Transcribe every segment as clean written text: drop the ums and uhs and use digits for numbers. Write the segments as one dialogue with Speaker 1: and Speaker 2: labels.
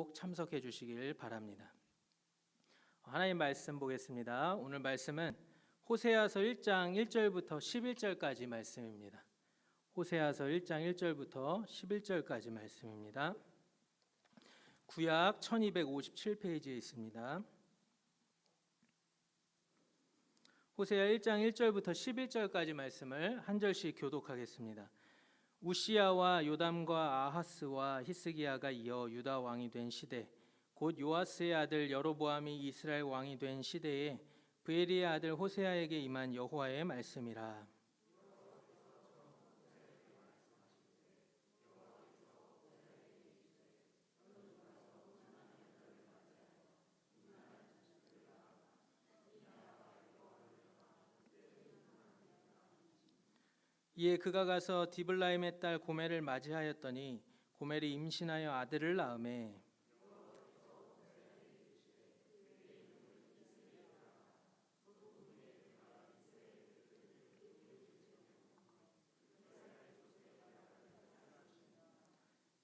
Speaker 1: 꼭 참석해 주시길 바랍니다. 하나님 말씀 보겠습니다. 오늘 말씀은 호세아서 1장 1절부터 11절까지 말씀입니다. 호세아서 1장 1절부터 11절까지 말씀입니다. 구약 1257페이지에 있습니다. 호세아 1장 1절부터 11절까지 말씀을 한 절씩 교독하겠습니다. 우시야와 요담과 아하스와 히스기야가 이어 유다 왕이 된 시대, 곧 요아스의 아들 여로보암이 이스라엘 왕이 된 시대에 브에리의 아들 호세아에게 임한 여호와의 말씀이라. 이에 그가 가서 디블라임의 딸 고멜을 맞이하였더니 고멜이 임신하여 아들을 낳으매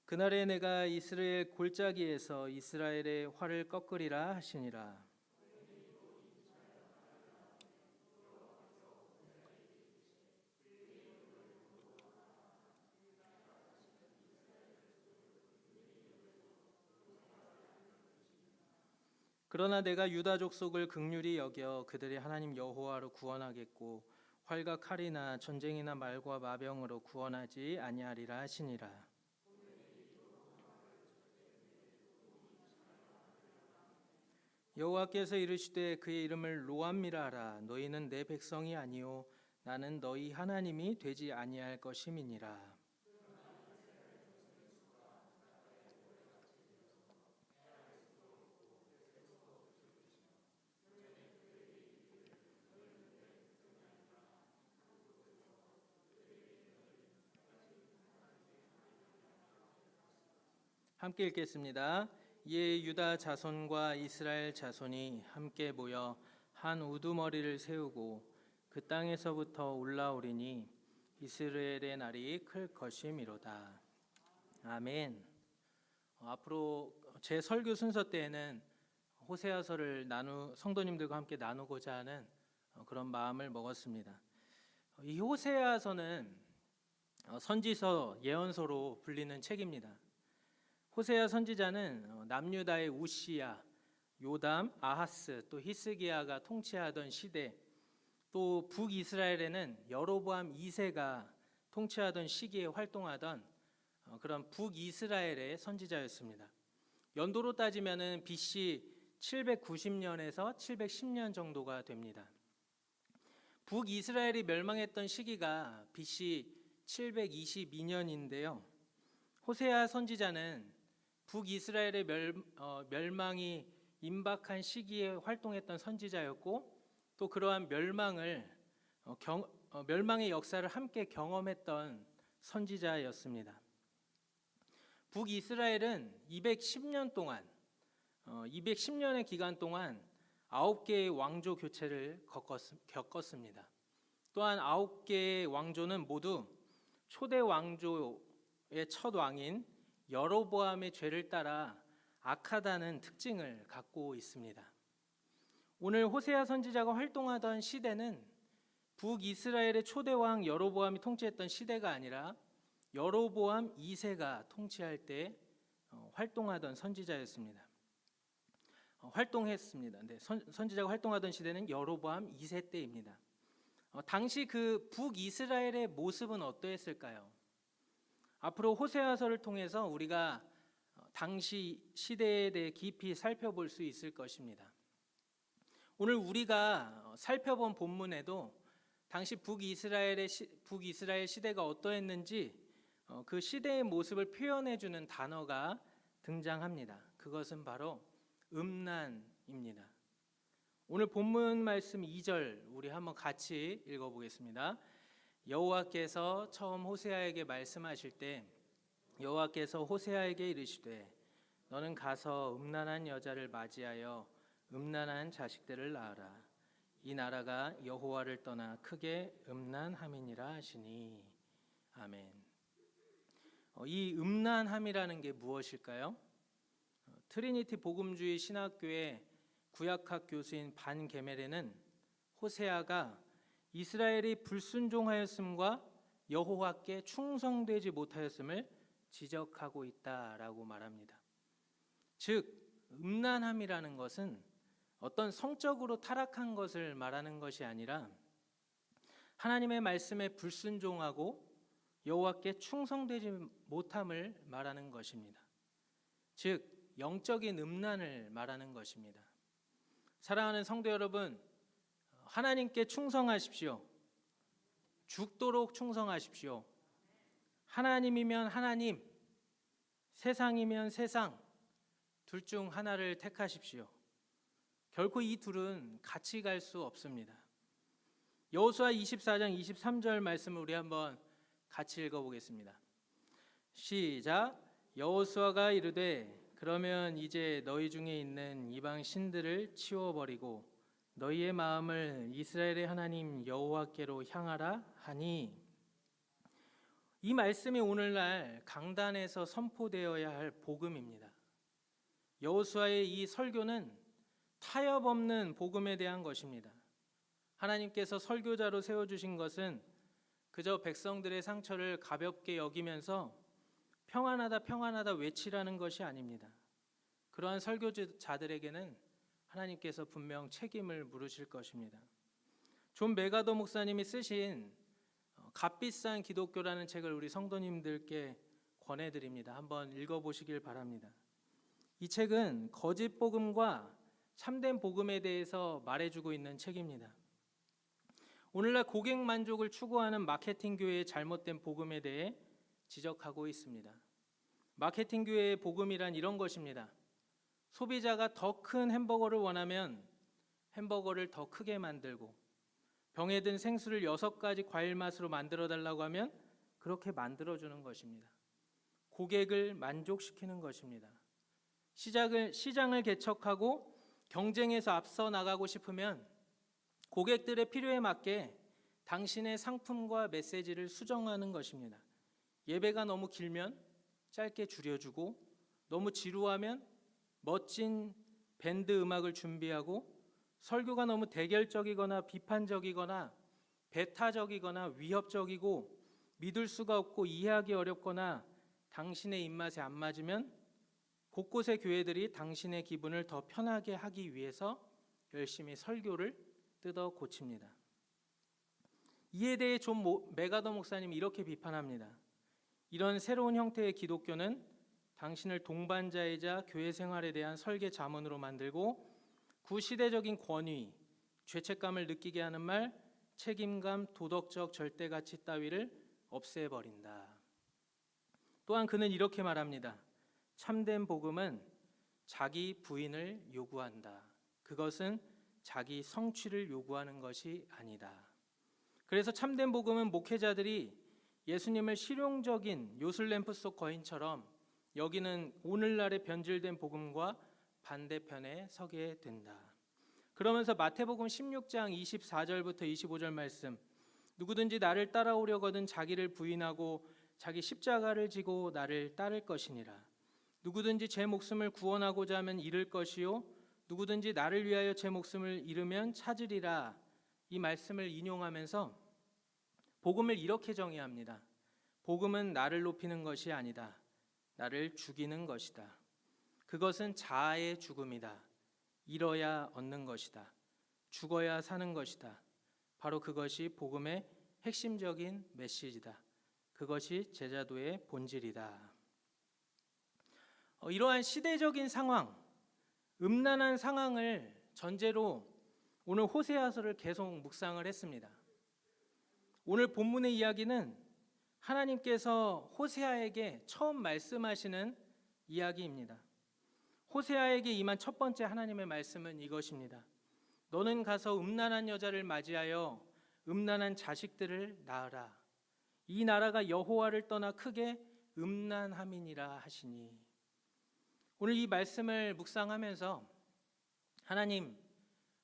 Speaker 1: 그날에 내가 이스라엘 골짜기에서 이스라엘의 활을 꺾으리라 하시니라. 그러나 내가 유다 족속을 긍휼히 여겨 그들의 하나님 여호와로 구원하겠고 활과 칼이나 전쟁이나 말과 마병으로 구원하지 아니하리라 하시니라. 여호와께서 이르시되 그의 이름을 로암미라 하라. 너희는 내 백성이 아니요 나는 너희 하나님이 되지 아니할 것임이니라. 함께 읽겠습니다. 이에 유다 자손과 이스라엘 자손이 함께 모여 한 우두머리를 세우고 그 땅에서부터 올라오리니 이스라엘의 날이 클 것이미로다. 아멘. 앞으로 제 설교 순서 때에는 호세아서를 성도님들과 함께 나누고자 하는 그런 마음을 먹었습니다. 이 호세아서는 선지서, 예언서로 불리는 책입니다. 호세아 선지자는 남유다의 우시야, 요담, 아하스, 또 히스기야가 통치하던 시대, 또 북이스라엘에는 여로보암 2세가 통치하던 시기에 활동하던 그런 북이스라엘의 선지자였습니다. 연도로 따지면 BC 790년에서 710년 정도가 됩니다. 북이스라엘이 멸망했던 시기가 BC 722년인데요. 호세아 선지자는 북이스라엘의 멸망이 임박한 시기에 활동했던 선지자였고 또 그러한 멸망의 역사를 함께 경험했던 선지자였습니다. 북이스라엘은 210년의 기간 동안 9개의 왕조 교체를 겪었습니다. 또한 9개의 왕조는 모두 초대 왕조의 첫 왕인 여로보암의 죄를 따라 악하다는 특징을 갖고 있습니다. 오늘 호세아 선지자가 활동하던 시대는 북이스라엘의 초대 왕 여로보암이 통치했던 시대가 아니라 여로보암 2세가 통치할 때 활동하던 선지자였습니다. 선지자가 활동하던 시대는 여로보암 2세 때입니다. 당시 그 북이스라엘의 모습은 어떠했을까요? 앞으로 호세아서를 통해서 우리가 당시 시대에 대해 깊이 살펴볼 수 있을 것입니다. 오늘 우리가 살펴본 본문에도 당시 북이스라엘 시대가 어떠했는지 그 시대의 모습을 표현해주는 단어가 등장합니다. 그것은 바로 음란입니다. 오늘 본문 말씀 2절 우리 한번 같이 읽어보겠습니다. 여호와께서 처음 호세아에게 말씀하실 때 여호와께서 호세아에게 이르시되 너는 가서 음란한 여자를 맞이하여 음란한 자식들을 낳으라. 이 나라가 여호와를 떠나 크게 음란함이니라 하시니. 아멘. 이 음란함이라는 게 무엇일까요? 트리니티 복음주의 신학교의 구약학 교수인 반 게멜에는 호세아가 이스라엘이 불순종하였음과 여호와께 충성되지 못하였음을 지적하고 있다라고 말합니다. 즉 음란함이라는 것은 어떤 성적으로 타락한 것을 말하는 것이 아니라 하나님의 말씀에 불순종하고 여호와께 충성되지 못함을 말하는 것입니다. 즉 영적인 음란을 말하는 것입니다. 사랑하는 성도 여러분, 하나님께 충성하십시오. 죽도록 충성하십시오. 하나님이면 하나님, 세상이면 세상, 둘 중 하나를 택하십시오. 결코 이 둘은 같이 갈 수 없습니다. 여호수아 24장 23절 말씀을 우리 한번 같이 읽어보겠습니다. 시작. 여호수아가 이르되 그러면 이제 너희 중에 있는 이방 신들을 치워버리고 너희의 마음을 이스라엘의 하나님 여호와께로 향하라 하니, 이 말씀이 오늘날 강단에서 선포되어야 할 복음입니다. 여호수아의 이 설교는 타협 없는 복음에 대한 것입니다. 하나님께서 설교자로 세워주신 것은 그저 백성들의 상처를 가볍게 여기면서 평안하다 평안하다 외치라는 것이 아닙니다. 그러한 설교자들에게는 하나님께서 분명 책임을 물으실 것입니다. 존 메가더 목사님이 쓰신 값비싼 기독교라는 책을 우리 성도님들께 권해드립니다. 한번 읽어보시길 바랍니다. 이 책은 거짓 복음과 참된 복음에 대해서 말해주고 있는 책입니다. 오늘날 고객 만족을 추구하는 마케팅 교회의 잘못된 복음에 대해 지적하고 있습니다. 마케팅 교회의 복음이란 이런 것입니다. 소비자가 더 큰 햄버거를 원하면 햄버거를 더 크게 만들고, 병에 든 생수를 6가지 과일 맛으로 만들어 달라고 하면 그렇게 만들어주는 것입니다. 고객을 만족시키는 것입니다. 시장을 개척하고 경쟁에서 앞서 나가고 싶으면 고객들의 필요에 맞게 당신의 상품과 메시지를 수정하는 것입니다. 예배가 너무 길면 짧게 줄여주고, 너무 지루하면 멋진 밴드 음악을 준비하고, 설교가 너무 대결적이거나 비판적이거나 배타적이거나 위협적이고 믿을 수가 없고 이해하기 어렵거나 당신의 입맛에 안 맞으면 곳곳의 교회들이 당신의 기분을 더 편하게 하기 위해서 열심히 설교를 뜯어 고칩니다. 이에 대해 존 메가더 목사님이 이렇게 비판합니다. 이런 새로운 형태의 기독교는 당신을 동반자이자 교회 생활에 대한 설계 자문으로 만들고 구시대적인 권위, 죄책감을 느끼게 하는 말, 책임감, 도덕적 절대가치 따위를 없애버린다. 또한 그는 이렇게 말합니다. 참된 복음은 자기 부인을 요구한다. 그것은 자기 성취를 요구하는 것이 아니다. 그래서 참된 복음은 목회자들이 예수님을 실용적인 요술램프 속 거인처럼 여기는 오늘날의 변질된 복음과 반대편에 서게 된다. 그러면서 마태복음 16장 24절부터 25절 말씀, 누구든지 나를 따라오려거든 자기를 부인하고 자기 십자가를 지고 나를 따를 것이니라. 누구든지 제 목숨을 구원하고자 하면 잃을 것이요 누구든지 나를 위하여 제 목숨을 잃으면 찾으리라. 이 말씀을 인용하면서 복음을 이렇게 정의합니다. 복음은 나를 높이는 것이 아니다. 나를 죽이는 것이다. 그것은 자아의 죽음이다. 잃어야 얻는 것이다. 죽어야 사는 것이다. 바로 그것이 복음의 핵심적인 메시지다. 그것이 제자도의 본질이다. 이러한 시대적인 상황, 음란한 상황을 전제로 오늘 호세아서를 계속 묵상을 했습니다. 오늘 본문의 이야기는 하나님께서 호세아에게 처음 말씀하시는 이야기입니다. 호세아에게 임한 첫 번째 하나님의 말씀은 이것입니다. 너는 가서 음란한 여자를 맞이하여 음란한 자식들을 낳으라. 이 나라가 여호와를 떠나 크게 음란함이니라 하시니. 오늘 이 말씀을 묵상하면서 하나님,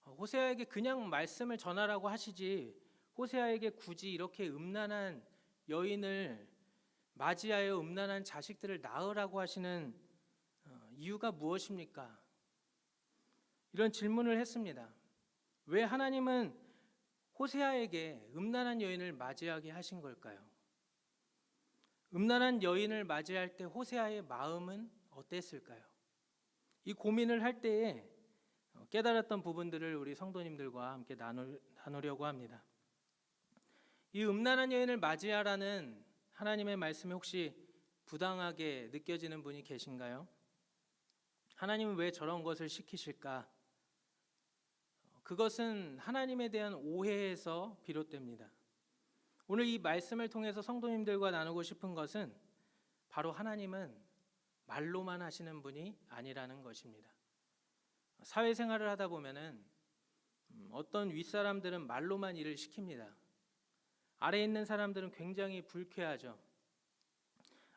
Speaker 1: 호세아에게 그냥 말씀을 전하라고 하시지 호세아에게 굳이 이렇게 음란한 여인을 맞이하여 음란한 자식들을 낳으라고 하시는 이유가 무엇입니까? 이런 질문을 했습니다. 왜 하나님은 호세아에게 음란한 여인을 맞이하게 하신 걸까요? 음란한 여인을 맞이할 때 호세아의 마음은 어땠을까요? 이 고민을 할 때에 깨달았던 부분들을 우리 성도님들과 함께 나누려고 합니다. 이 음란한 여인을 맞이하라는 하나님의 말씀이 혹시 부당하게 느껴지는 분이 계신가요? 하나님은 왜 저런 것을 시키실까? 그것은 하나님에 대한 오해에서 비롯됩니다. 오늘 이 말씀을 통해서 성도님들과 나누고 싶은 것은 바로 하나님은 말로만 하시는 분이 아니라는 것입니다. 사회생활을 하다 보면은 어떤 윗사람들은 말로만 일을 시킵니다. 아래에 있는 사람들은 굉장히 불쾌하죠.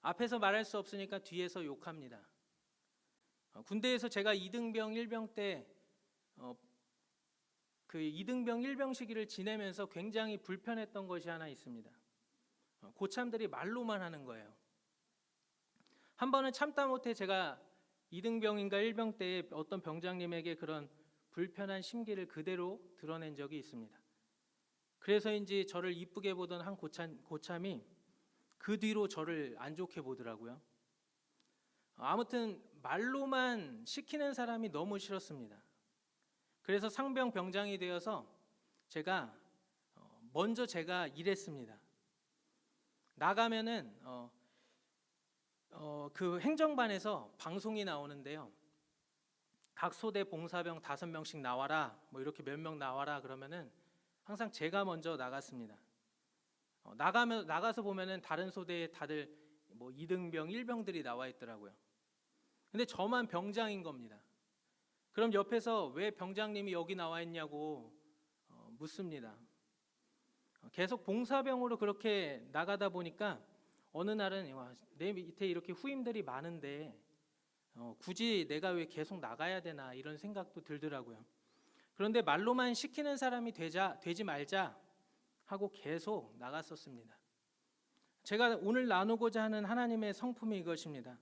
Speaker 1: 앞에서 말할 수 없으니까 뒤에서 욕합니다. 군대에서 제가 2등병 1병 때 그 2등병 1병 시기를 지내면서 굉장히 불편했던 것이 하나 있습니다. 고참들이 말로만 하는 거예요. 한 번은 참다 못해 제가 2등병인가 1병 때에 어떤 병장님에게 그런 불편한 심기를 그대로 드러낸 적이 있습니다. 그래서인지 저를 이쁘게 보던 한 고참이 그 뒤로 저를 안 좋게 보더라고요. 아무튼 말로만 시키는 사람이 너무 싫었습니다. 그래서 상병 병장이 되어서 제가 먼저 일했습니다. 나가면은 그 행정반에서 방송이 나오는데요. 각 소대 봉사병 5명씩 나와라, 뭐 이렇게 몇 명 나와라 그러면은 항상 제가 먼저 나갔습니다. 나가서 보면은 다른 소대에 다들 뭐 2등병, 1병들이 나와 있더라고요. 근데 저만 병장인 겁니다. 그럼 옆에서 왜 병장님이 여기 나와 있냐고 묻습니다. 계속 봉사병으로 그렇게 나가다 보니까 어느 날은 내 밑에 이렇게 후임들이 많은데 굳이 내가 왜 계속 나가야 되나 이런 생각도 들더라고요. 그런데 말로만 시키는 사람이 되지 말자 하고 계속 나갔었습니다. 제가 오늘 나누고자 하는 하나님의 성품이 이것입니다.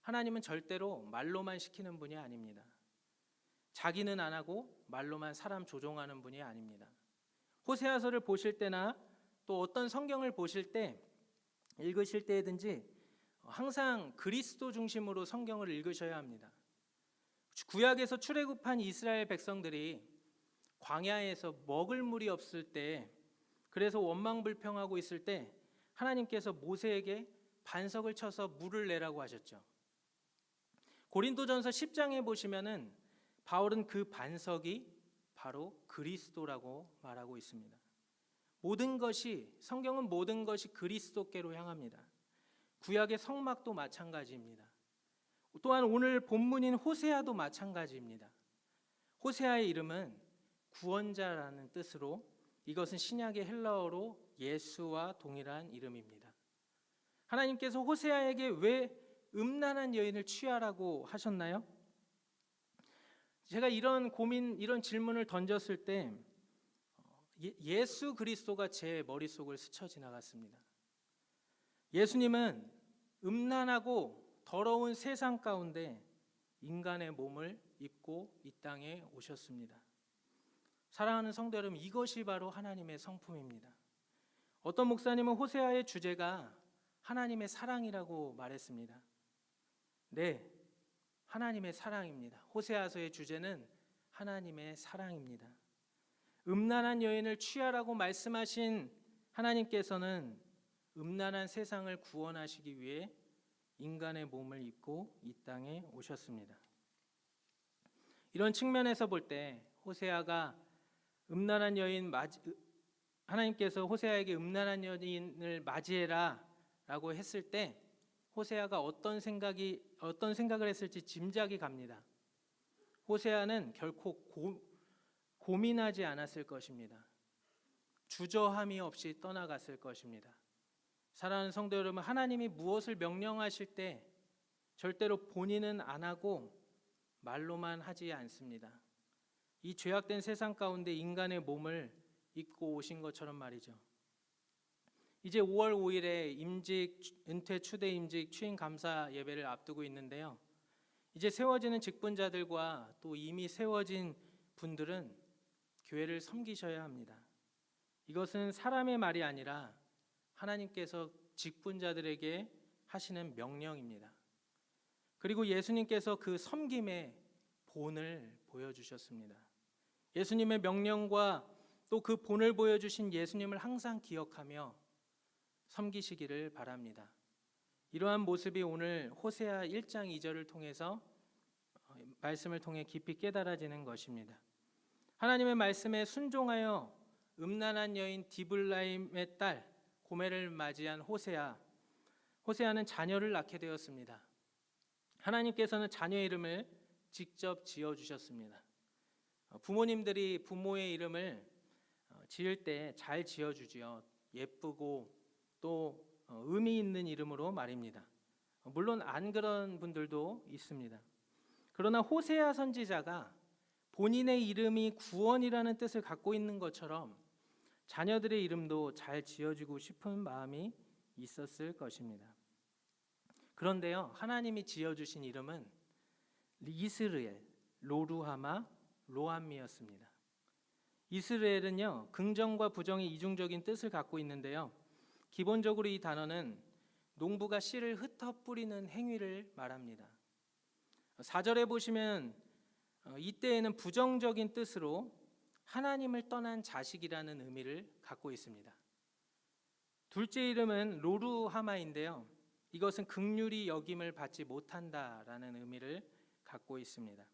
Speaker 1: 하나님은 절대로 말로만 시키는 분이 아닙니다. 자기는 안 하고 말로만 사람 조종하는 분이 아닙니다. 호세아서를 보실 때나 또 어떤 성경을 보실 때 읽으실 때든지 항상 그리스도 중심으로 성경을 읽으셔야 합니다. 구약에서 출애굽한 이스라엘 백성들이 광야에서 먹을 물이 없을 때, 그래서 원망불평하고 있을 때 하나님께서 모세에게 반석을 쳐서 물을 내라고 하셨죠. 고린도전서 10장에 보시면은 바울은 그 반석이 바로 그리스도라고 말하고 있습니다. 성경은 모든 것이 그리스도께로 향합니다. 구약의 성막도 마찬가지입니다. 또한 오늘 본문인 호세아도 마찬가지입니다. 호세아의 이름은 구원자라는 뜻으로, 이것은 신약의 헬라어로 예수와 동일한 이름입니다. 하나님께서 호세아에게 왜 음란한 여인을 취하라고 하셨나요? 제가 이런 질문을 던졌을 때 예수 그리스도가 제 머릿속을 스쳐 지나갔습니다. 예수님은 음란하고 더러운 세상 가운데 인간의 몸을 입고 이 땅에 오셨습니다. 사랑하는 성도 여러분, 이것이 바로 하나님의 성품입니다. 어떤 목사님은 호세아의 주제가 하나님의 사랑이라고 말했습니다. 네, 하나님의 사랑입니다. 호세아서의 주제는 하나님의 사랑입니다. 음란한 여인을 취하라고 말씀하신 하나님께서는 음란한 세상을 구원하시기 위해 인간의 몸을 입고 이 땅에 오셨습니다. 이런 측면에서 볼 때 호세아가 하나님께서 호세아에게 음란한 여인을 맞이해라라고 했을 때 호세아가 어떤 생각을 했을지 짐작이 갑니다. 호세아는 결코 고민하지 않았을 것입니다. 주저함이 없이 떠나갔을 것입니다. 사랑하는 성도 여러분, 하나님이 무엇을 명령하실 때 절대로 본인은 안 하고 말로만 하지 않습니다. 이 죄악된 세상 가운데 인간의 몸을 입고 오신 것처럼 말이죠. 이제 5월 5일에 임직 은퇴 추대 임직 취임 감사 예배를 앞두고 있는데요. 이제 세워지는 직분자들과 또 이미 세워진 분들은 교회를 섬기셔야 합니다. 이것은 사람의 말이 아니라 하나님께서 직분자들에게 하시는 명령입니다. 그리고 예수님께서 그 섬김의 본을 보여주셨습니다. 예수님의 명령과 또 그 본을 보여주신 예수님을 항상 기억하며 섬기시기를 바랍니다. 이러한 모습이 오늘 호세아 1장 2절을 통해서 말씀을 통해 깊이 깨달아지는 것입니다. 하나님의 말씀에 순종하여 음란한 여인 디블라임의 딸 고멜을 맞이한 호세아는 자녀를 낳게 되었습니다. 하나님께서는 자녀의 이름을 직접 지어주셨습니다. 부모님들이 부모의 이름을 지을 때 잘 지어주지요. 예쁘고 또 의미 있는 이름으로 말입니다. 물론 안 그런 분들도 있습니다. 그러나 호세아 선지자가 본인의 이름이 구원이라는 뜻을 갖고 있는 것처럼 자녀들의 이름도 잘 지어주고 싶은 마음이 있었을 것입니다. 그런데요, 하나님이 지어주신 이름은 이스르엘, 로루하마, 로암미였습니다. 이스라엘은요, 긍정과 부정의 이중적인 뜻을 갖고 있는데요, 기본적으로 이 단어는 농부가 씨를 흩어 뿌리는 행위를 말합니다. 4절에 보시면 이때에는 부정적인 뜻으로 하나님을 떠난 자식이라는 의미를 갖고 있습니다. 둘째 이름은 로루하마인데요, 이것은 긍휼히 여김을 받지 못한다라는 의미를 갖고 있습니다.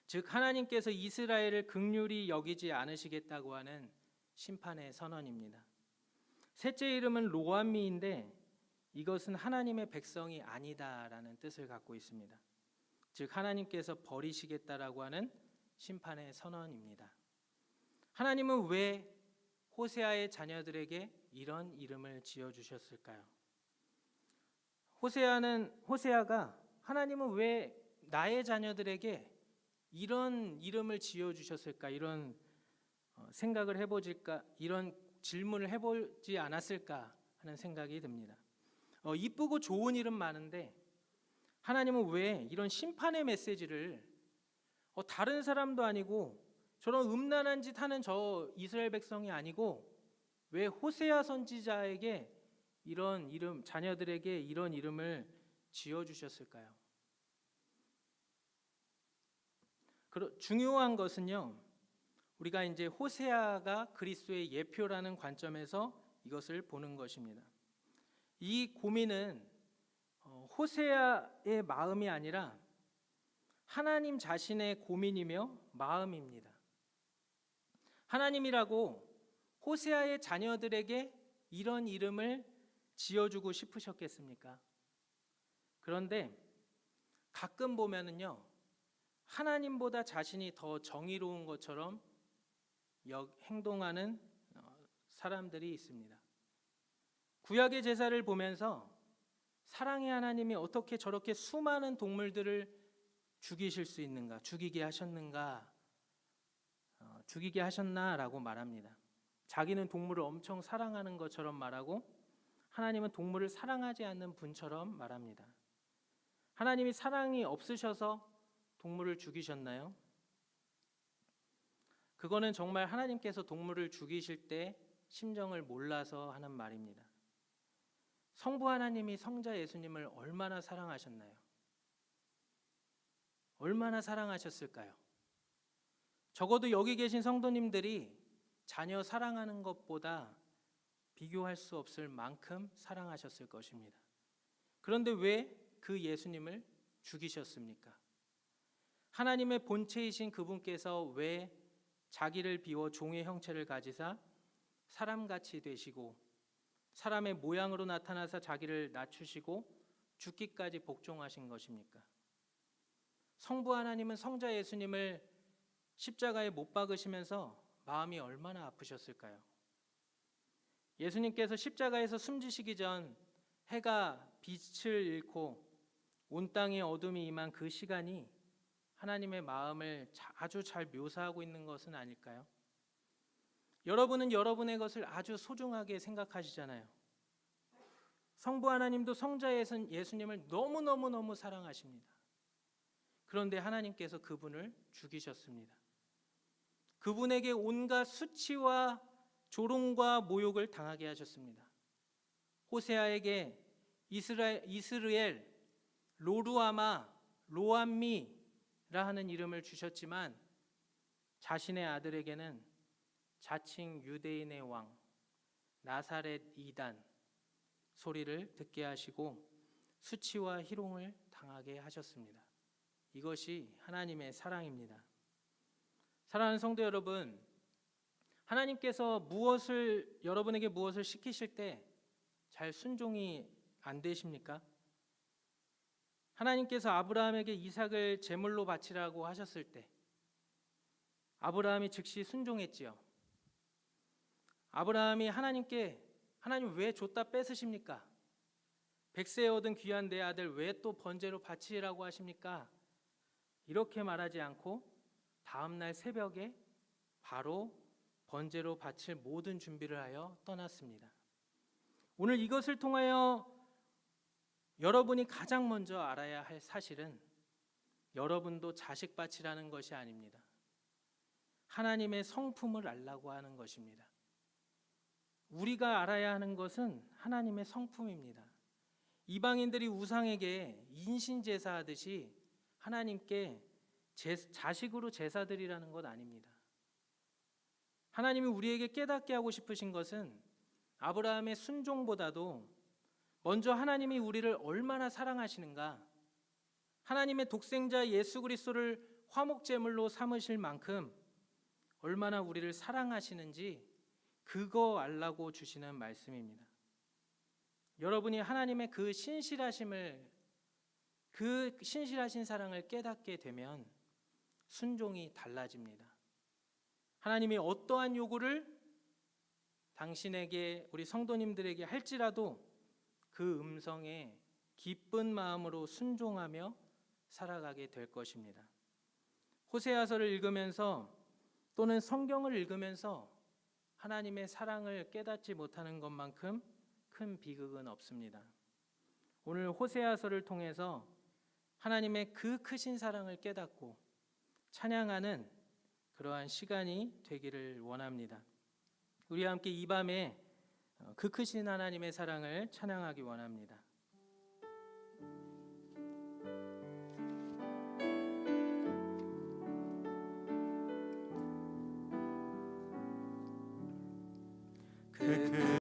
Speaker 1: 즉 하나님께서 이스라엘을 긍휼히 여기지 않으시겠다고 하는 심판의 선언입니다. 셋째 이름은 로암미인데 이것은 하나님의 백성이 아니다라는 뜻을 갖고 있습니다. 즉 하나님께서 버리시겠다라고 하는 심판의 선언입니다. 하나님은 왜 호세아의 자녀들에게 이런 이름을 지어주셨을까요? 호세아가 하나님은 왜 나의 자녀들에게 이런 이름을 지어주셨을까, 이런 생각을 해보질까, 이런 질문을 해보지 않았을까 하는 생각이 듭니다. 이쁘고 좋은 이름 많은데 하나님은 왜 이런 심판의 메시지를 다른 사람도 아니고 저런 음란한 짓 하는 저 이스라엘 백성이 아니고 왜 호세아 선지자에게 이런 이름, 자녀들에게 이런 이름을 지어주셨을까요? 중요한 것은요, 우리가 이제 호세아가 그리스도의 예표라는 관점에서 이것을 보는 것입니다. 이 고민은 호세아의 마음이 아니라 하나님 자신의 고민이며 마음입니다. 하나님이라고 호세아의 자녀들에게 이런 이름을 지어주고 싶으셨겠습니까? 그런데 가끔 보면은요, 하나님보다 자신이 더 정의로운 것처럼 행동하는 사람들이 있습니다. 구약의 제사를 보면서 사랑의 하나님이 어떻게 저렇게 수많은 동물들을 죽이실 수 있는가, 죽이게 하셨나라고 말합니다. 자기는 동물을 엄청 사랑하는 것처럼 말하고 하나님은 동물을 사랑하지 않는 분처럼 말합니다. 하나님이 사랑이 없으셔서 동물을 죽이셨나요? 그거는 정말 하나님께서 동물을 죽이실 때 심정을 몰라서 하는 말입니다. 성부 하나님이 성자 예수님을 얼마나 사랑하셨나요? 얼마나 사랑하셨을까요? 적어도 여기 계신 성도님들이 자녀 사랑하는 것보다 비교할 수 없을 만큼 사랑하셨을 것입니다. 그런데 왜 그 예수님을 죽이셨습니까? 하나님의 본체이신 그분께서 왜 자기를 비워 종의 형체를 가지사 사람같이 되시고 사람의 모양으로 나타나사 자기를 낮추시고 죽기까지 복종하신 것입니까? 성부 하나님은 성자 예수님을 십자가에 못 박으시면서 마음이 얼마나 아프셨을까요? 예수님께서 십자가에서 숨지시기 전 해가 빛을 잃고 온 땅에 어둠이 임한 그 시간이 하나님의 마음을 아주 잘 묘사하고 있는 것은 아닐까요? 여러분은 여러분의 것을 아주 소중하게 생각하시잖아요. 성부 하나님도 성자 예수님을 너무너무 사랑하십니다. 그런데 하나님께서 그분을 죽이셨습니다. 그분에게 온갖 수치와 조롱과 모욕을 당하게 하셨습니다. 호세아에게 이스르엘, 로루아마, 로암미라 하는 이름을 주셨지만 자신의 아들에게는 자칭 유대인의 왕, 나사렛 이단 소리를 듣게 하시고 수치와 희롱을 당하게 하셨습니다. 이것이 하나님의 사랑입니다. 사랑하는 성도 여러분, 하나님께서 여러분에게 무엇을 시키실 때 잘 순종이 안 되십니까? 하나님께서 아브라함에게 이삭을 제물로 바치라고 하셨을 때 아브라함이 즉시 순종했지요. 아브라함이 하나님께 하나님 왜 줬다 뺏으십니까? 100세에 얻은 귀한 내 아들 왜 또 번제로 바치라고 하십니까? 이렇게 말하지 않고 다음 날 새벽에 바로 번제로 바칠 모든 준비를 하여 떠났습니다. 오늘 이것을 통하여 여러분이 가장 먼저 알아야 할 사실은 여러분도 자식 바치라는 것이 아닙니다. 하나님의 성품을 알라고 하는 것입니다. 우리가 알아야 하는 것은 하나님의 성품입니다. 이방인들이 우상에게 인신제사하듯이 하나님께 자식으로 제사드리라는 것 아닙니다. 하나님이 우리에게 깨닫게 하고 싶으신 것은 아브라함의 순종보다도 먼저 하나님이 우리를 얼마나 사랑하시는가, 하나님의 독생자 예수 그리스도를 화목제물로 삼으실 만큼 얼마나 우리를 사랑하시는지 그거 알라고 주시는 말씀입니다. 여러분이 하나님의 그 신실하신 사랑을 깨닫게 되면 순종이 달라집니다. 하나님이 어떠한 요구를 당신에게, 우리 성도님들에게 할지라도 그 음성에 기쁜 마음으로 순종하며 살아가게 될 것입니다. 호세아서를 읽으면서 또는 성경을 읽으면서 하나님의 사랑을 깨닫지 못하는 것만큼 큰 비극은 없습니다. 오늘 호세아서를 통해서 하나님의 그 크신 사랑을 깨닫고 찬양하는 그러한 시간이 되기를 원합니다. 우리와 함께 이 밤에 그 크신 하나님의 사랑을 찬양하기 원합니다. 그